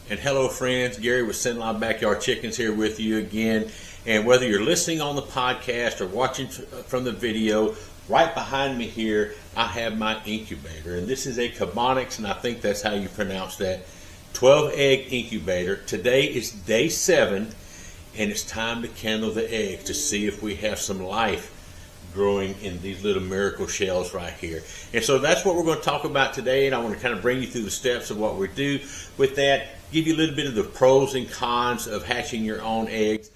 And hello friends, Gary with CENLA Backyard Chickens here with you again. And whether you're listening on the podcast or watching from the video, right behind me here I have my incubator. And this is a Carbonics, and I think that's how you pronounce that, 12 egg incubator. Today is day 7 and it's time to candle the eggs to see if we have some life growing in these little miracle shells right here. And so that's what we're going to talk about today, and I want to kind of bring you through the steps of what we do with that, give you a little bit of the pros and cons of hatching your own eggs.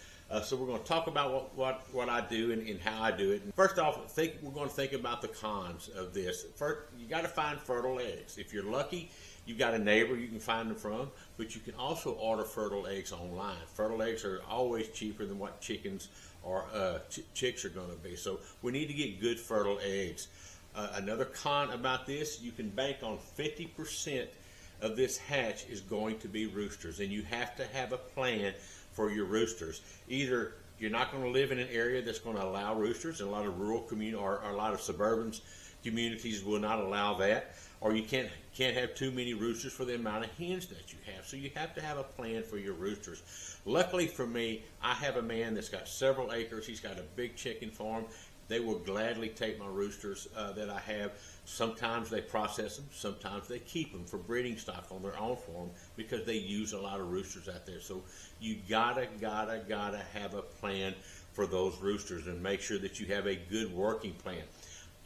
So we're going to talk about what I do and how I do it. And first off, we're going to think about the cons of this. First, you got to find fertile eggs. If you're lucky, you've got a neighbor you can find them from, but you can also order fertile eggs online. Fertile eggs are always cheaper than what chickens or chicks are going to be. So we need to get good fertile eggs. Another con about this, you can bank on 50% of this hatch is going to be roosters, and you have to have a plan for your roosters. Either you're not going to live in an area that's going to allow roosters, and a lot of rural community or a lot of suburban communities will not allow that, or you can't have too many roosters for the amount of hens that you have. So you have to have a plan for your roosters. Luckily for me, I have a man that's got several acres. He's got a big chicken farm. They will gladly take my roosters that I have. Sometimes they process them, sometimes they keep them for breeding stock on their own farm because they use a lot of roosters out there. So you gotta have a plan for those roosters and make sure that you have a good working plan.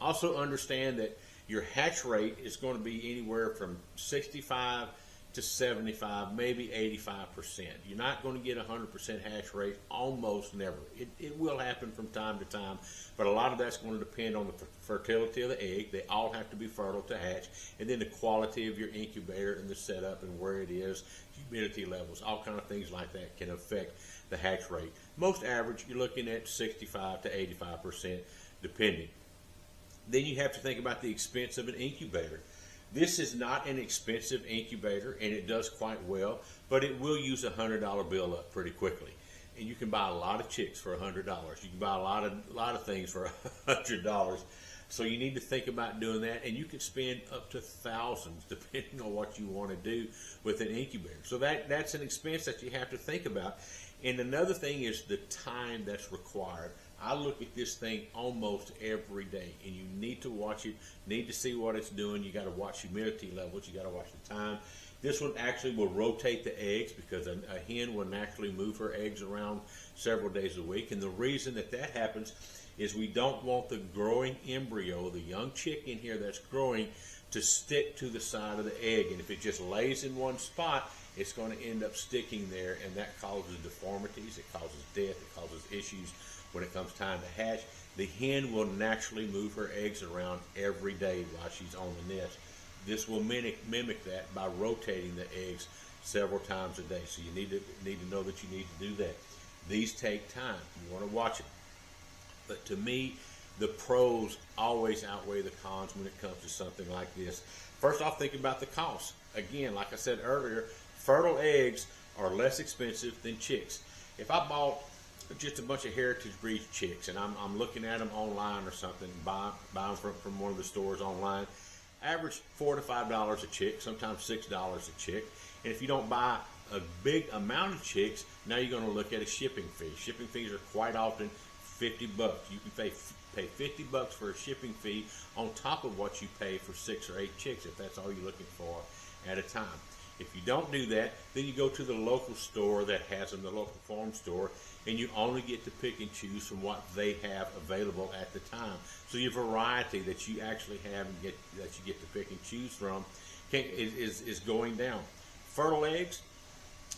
Also understand that your hatch rate is going to be anywhere from 65 to 75, maybe 85%. You're not going to get 100% hatch rate, almost never. It will happen from time to time, but a lot of that's going to depend on the fertility of the egg. They all have to be fertile to hatch, and then the quality of your incubator and the setup and where it is, humidity levels, all kind of things like that can affect the hatch rate. Most average, you're looking at 65 to 85%, depending. Then you have to think about the expense of an incubator. This is not an expensive incubator, and it does quite well, but it will use a $100 bill up pretty quickly. And you can buy a lot of chicks for $100. You can buy a lot of things for $100. So you need to think about doing that, and you can spend up to thousands depending on what you want to do with an incubator. So that's an expense that you have to think about. And another thing is the time that's required. I look at this thing almost every day, and you need to watch it, need to see what it's doing. You got to watch humidity levels, you got to watch the time. This one actually will rotate the eggs because a hen will naturally move her eggs around several days a week. And the reason that happens is we don't want the growing embryo, the young chick in here that's growing, to stick to the side of the egg. And if it just lays in one spot, it's going to end up sticking there, and that causes deformities, it causes death, it causes issues when it comes time to hatch. The hen will naturally move her eggs around every day while she's on the nest. This will mimic that by rotating the eggs several times a day. So you need to know that you need to do that. These take time. You want to watch it. But to me, the pros always outweigh the cons when it comes to something like this. First off, think about the cost. Again, like I said earlier, fertile eggs are less expensive than chicks. If I bought just a bunch of heritage breed chicks, and I'm looking at them online or something, buy them from one of the stores online, average $4 to $5 a chick, sometimes $6 a chick. And if you don't buy a big amount of chicks, now you're going to look at a shipping fee. Shipping fees are quite often $50. You can pay $50 for a shipping fee on top of what you pay for 6 or 8 chicks if that's all you're looking for at a time. If you don't do that, then you go to the local store that has them, the local farm store, and you only get to pick and choose from what they have available at the time. So your variety that you actually have and that you get to pick and choose from is going down. Fertile eggs,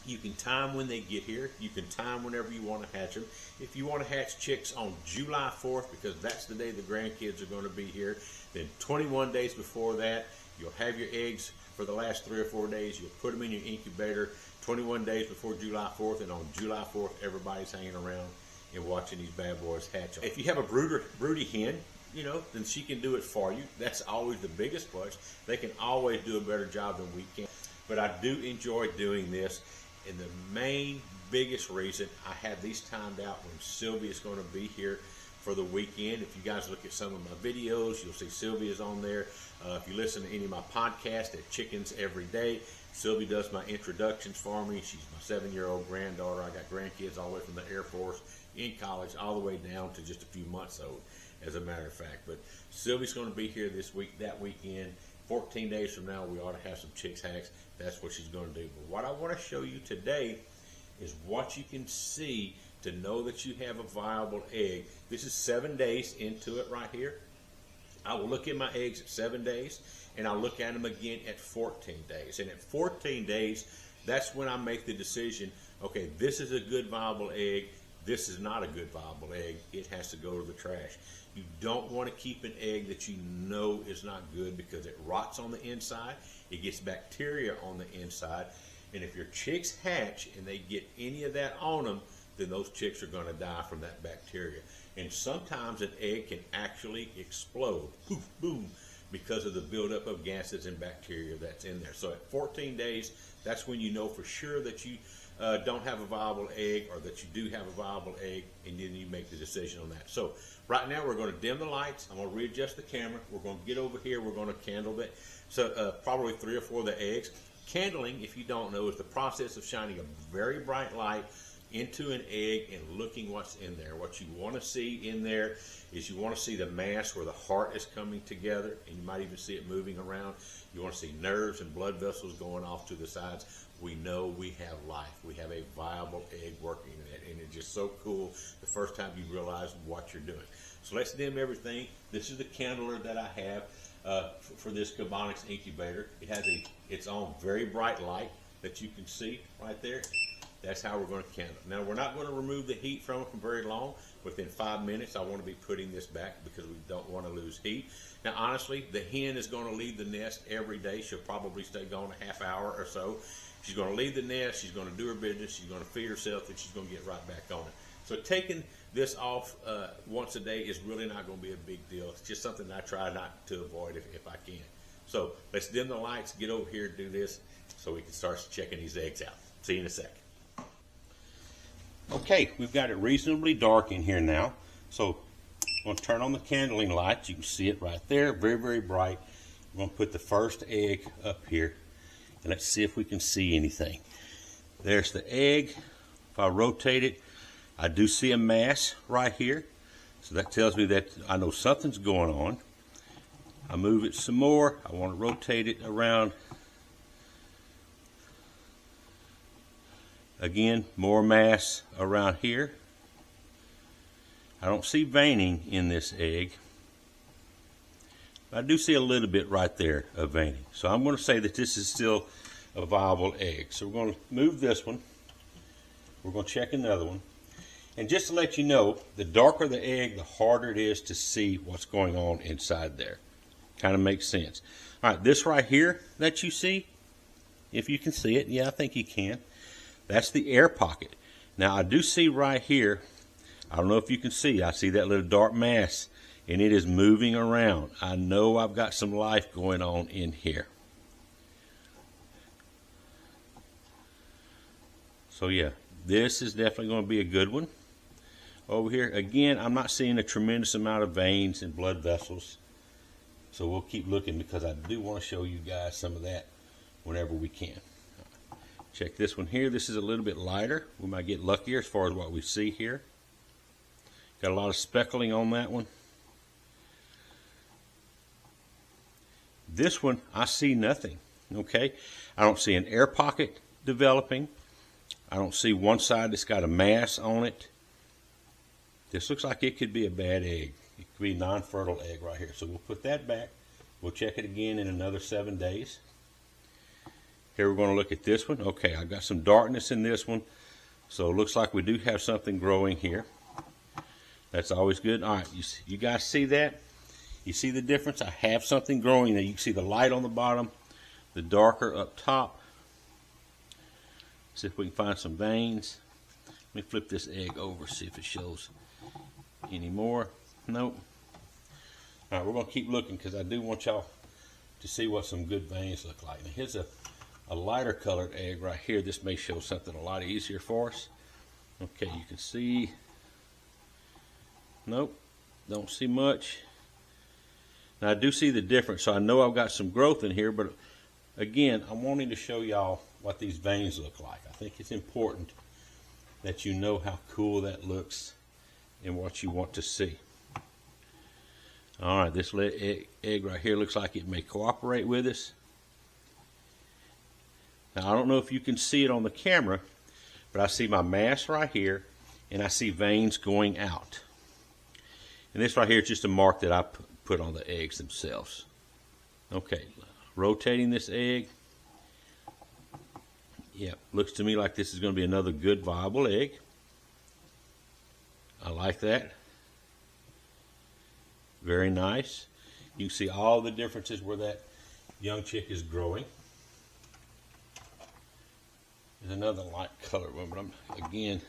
you can time when they get here. You can time whenever you want to hatch them. If you want to hatch chicks on July 4th, because that's the day the grandkids are going to be here, then 21 days before that, you'll have your eggs for the last 3 or 4 days. You'll put them in your incubator 21 days before July 4th, and on July 4th, everybody's hanging around and watching these bad boys hatch. If you have a broody hen, then she can do it for you. That's always the biggest plus. They can always do a better job than we can. But I do enjoy doing this, and the biggest reason I have these timed out when Sylvia's going to be here for the weekend. If you guys look at some of my videos, you'll see Sylvia's on there. If you listen to any of my podcasts at Chickens Every Day, Sylvia does my introductions for me. She's my 7-year-old granddaughter. I got grandkids all the way from the Air Force, in college, all the way down to just a few months old, as a matter of fact. But Sylvia's going to be here this week, that weekend. 14 days from now, we ought to have some chicks hacks. That's what she's going to do. But what I want to show you today is what you can see to know that you have a viable egg. This is 7 days into it right here. I will look at my eggs at 7 days, and I'll look at them again at 14 days. And at 14 days, that's when I make the decision, okay, this is a good viable egg, this is not a good viable egg, it has to go to the trash. You don't want to keep an egg that you know is not good because it rots on the inside, it gets bacteria on the inside, and if your chicks hatch and they get any of that on them, then those chicks are going to die from that bacteria. And sometimes an egg can actually explode, poof, boom, because of the buildup of gases and bacteria that's in there. So at 14 days, that's when you know for sure that you don't have a viable egg, or that you do have a viable egg, and then you make the decision on that. So right now we're going to dim the lights. I'm going to readjust the camera. We're going to get over here. We're going to candle that. So probably 3 or 4 of the eggs. Candling, if you don't know, is the process of shining a very bright light into an egg and looking what's in there. What you want to see in there is you want to see the mass where the heart is coming together, and you might even see it moving around. You want to see nerves and blood vessels going off to the sides. We know we have life. We have a viable egg working in it, and it's just so cool the first time you realize what you're doing. So let's dim everything. This is the candler that I have for this Carbonics incubator. It has its own very bright light that you can see right there. That's how we're going to candle. Now, we're not going to remove the heat from it for very long. Within 5 minutes, I want to be putting this back because we don't want to lose heat. Now, honestly, the hen is going to leave the nest every day. She'll probably stay gone a half hour or so. She's going to leave the nest. She's going to do her business. She's going to feed herself, and she's going to get right back on it. So taking this off once a day is really not going to be a big deal. It's just something I try not to avoid if I can. So let's dim the lights, get over here and do this so we can start checking these eggs out. See you in a second. Okay, we've got it reasonably dark in here now. So I'm going to turn on the candling lights. You can see it right there, very, very bright. We're going to put the first egg up here, and let's see if we can see anything. There's the egg. If I rotate it, I do see a mass right here. So that tells me that I know something's going on. I move it some more. I want to rotate it around. Again, more mass around here. I don't see veining in this egg. I do see a little bit right there of veining. So I'm going to say that this is still a viable egg. So we're going to move this one. We're going to check another one. And just to let you know, the darker the egg, the harder it is to see what's going on inside there. Kind of makes sense. All right, this right here that you see, if you can see it, yeah, I think you can. That's the air pocket. Now I do see right here, I don't know if you can see, I see that little dark mass, and it is moving around. I know I've got some life going on in here. So yeah, this is definitely going to be a good one. Over here, again, I'm not seeing a tremendous amount of veins and blood vessels. So we'll keep looking because I do want to show you guys some of that whenever we can. Check this one here. This is a little bit lighter. We might get luckier as far as what we see here. Got a lot of speckling on that one. This one, I see nothing. Okay, I don't see an air pocket developing. I don't see one side that's got a mass on it. This looks like it could be a bad egg. It could be a non-fertile egg right here. So we'll put that back. We'll check it again in another 7 days. Here we're going to look at this one. Okay, I've got some darkness in this one. So it looks like we do have something growing here. That's always good. All right, you guys see that? You see the difference? I have something growing there. You can see the light on the bottom, the darker up top. See if we can find some veins. Let me flip this egg over, see if it shows any more. Nope. All right, we're going to keep looking because I do want y'all to see what some good veins look like. Now here's a lighter colored egg right here. This may show something a lot easier for us. Okay, you can see. Nope. don't see much. Now I do see the difference, so I know I've got some growth in here, but again, I'm wanting to show y'all what these veins look like. I think it's important that you know how cool that looks and what you want to see. All right, this egg right here looks like it may cooperate with us. Now I don't know if you can see it on the camera, but I see my mass right here, and I see veins going out. And this right here is just a mark that I put on the eggs themselves. Okay, rotating this egg. Yeah, looks to me like this is going to be another good viable egg. I like that. Very nice. You can see all the differences where that young chick is growing. There's another light color one, but again,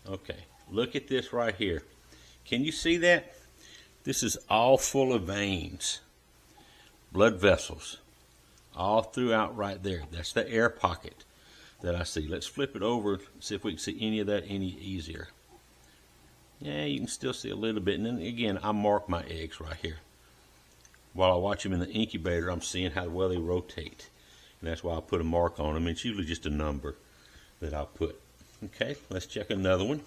okay, look at this right here. Can you see that? This is all full of veins, blood vessels, all throughout right there. That's the air pocket that I see. Let's flip it over, see if we can see any of that any easier. Yeah, you can still see a little bit. And then again, I mark my eggs right here. While I watch them in the incubator, I'm seeing how well they rotate. And that's why I put a mark on them. It's usually just a number that I'll put. Okay, let's check another one.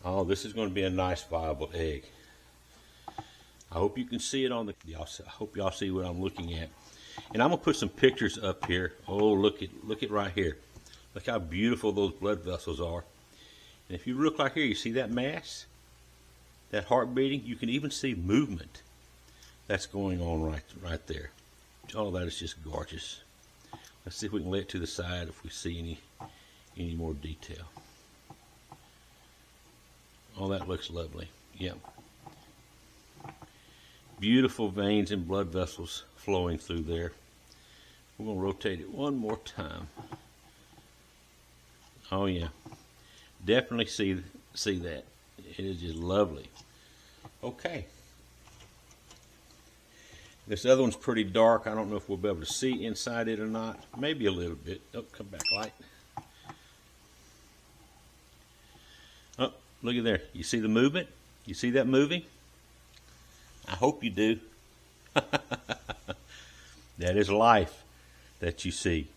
Oh, this is going to be a nice viable egg. I hope you can see it on the, I hope y'all see what I'm looking at. And I'm going to put some pictures up here. Oh, look at right here. Look how beautiful those blood vessels are. And if you look like here, you see that mass? That heart beating? You can even see movement that's going on right there. Oh, that is just gorgeous. Let's see if we can lay it to the side if we see any more detail. Oh, that looks lovely. Yep. Beautiful veins and blood vessels flowing through there. We're going to rotate it one more time. Oh yeah, definitely see that. It is just lovely. Okay. This other one's pretty dark. I don't know if we'll be able to see inside it or not. Maybe a little bit. Oh, come back light. Oh, look at there. You see the movement? You see that moving? I hope you do. That is life that you see.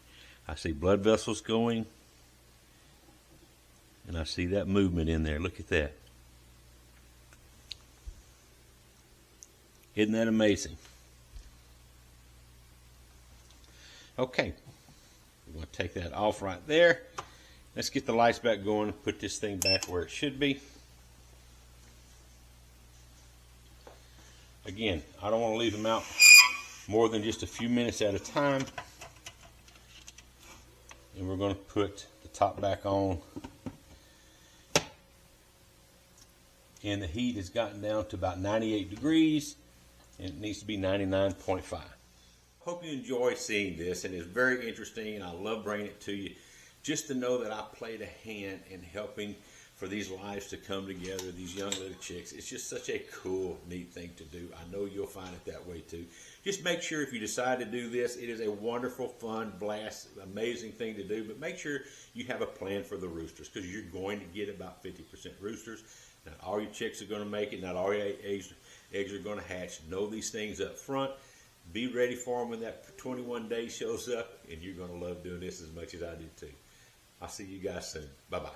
I see blood vessels going. And I see that movement in there. Look at that. Isn't that amazing? Okay. We're going to take that off right there. Let's get the lights back going and put this thing back where it should be. Again, I don't want to leave them out more than just a few minutes at a time. And we're going to put the top back on. And the heat has gotten down to about 98 degrees, and it needs to be 99.5. Hope you enjoy seeing this, and it's very interesting, and I love bringing it to you just to know that I played a hand in helping for these lives to come together, these young little chicks. It's just such a cool, neat thing to do. I know you'll find it that way too. Just make sure if you decide to do this, it is a wonderful, fun, blast, amazing thing to do, but make sure you have a plan for the roosters, because you're going to get about 50% roosters. Not all your chicks are going to make it. Not all your eggs are going to hatch. Know these things up front. Be ready for them when that 21 days shows up, and you're going to love doing this as much as I do too. I'll see you guys soon. Bye-bye.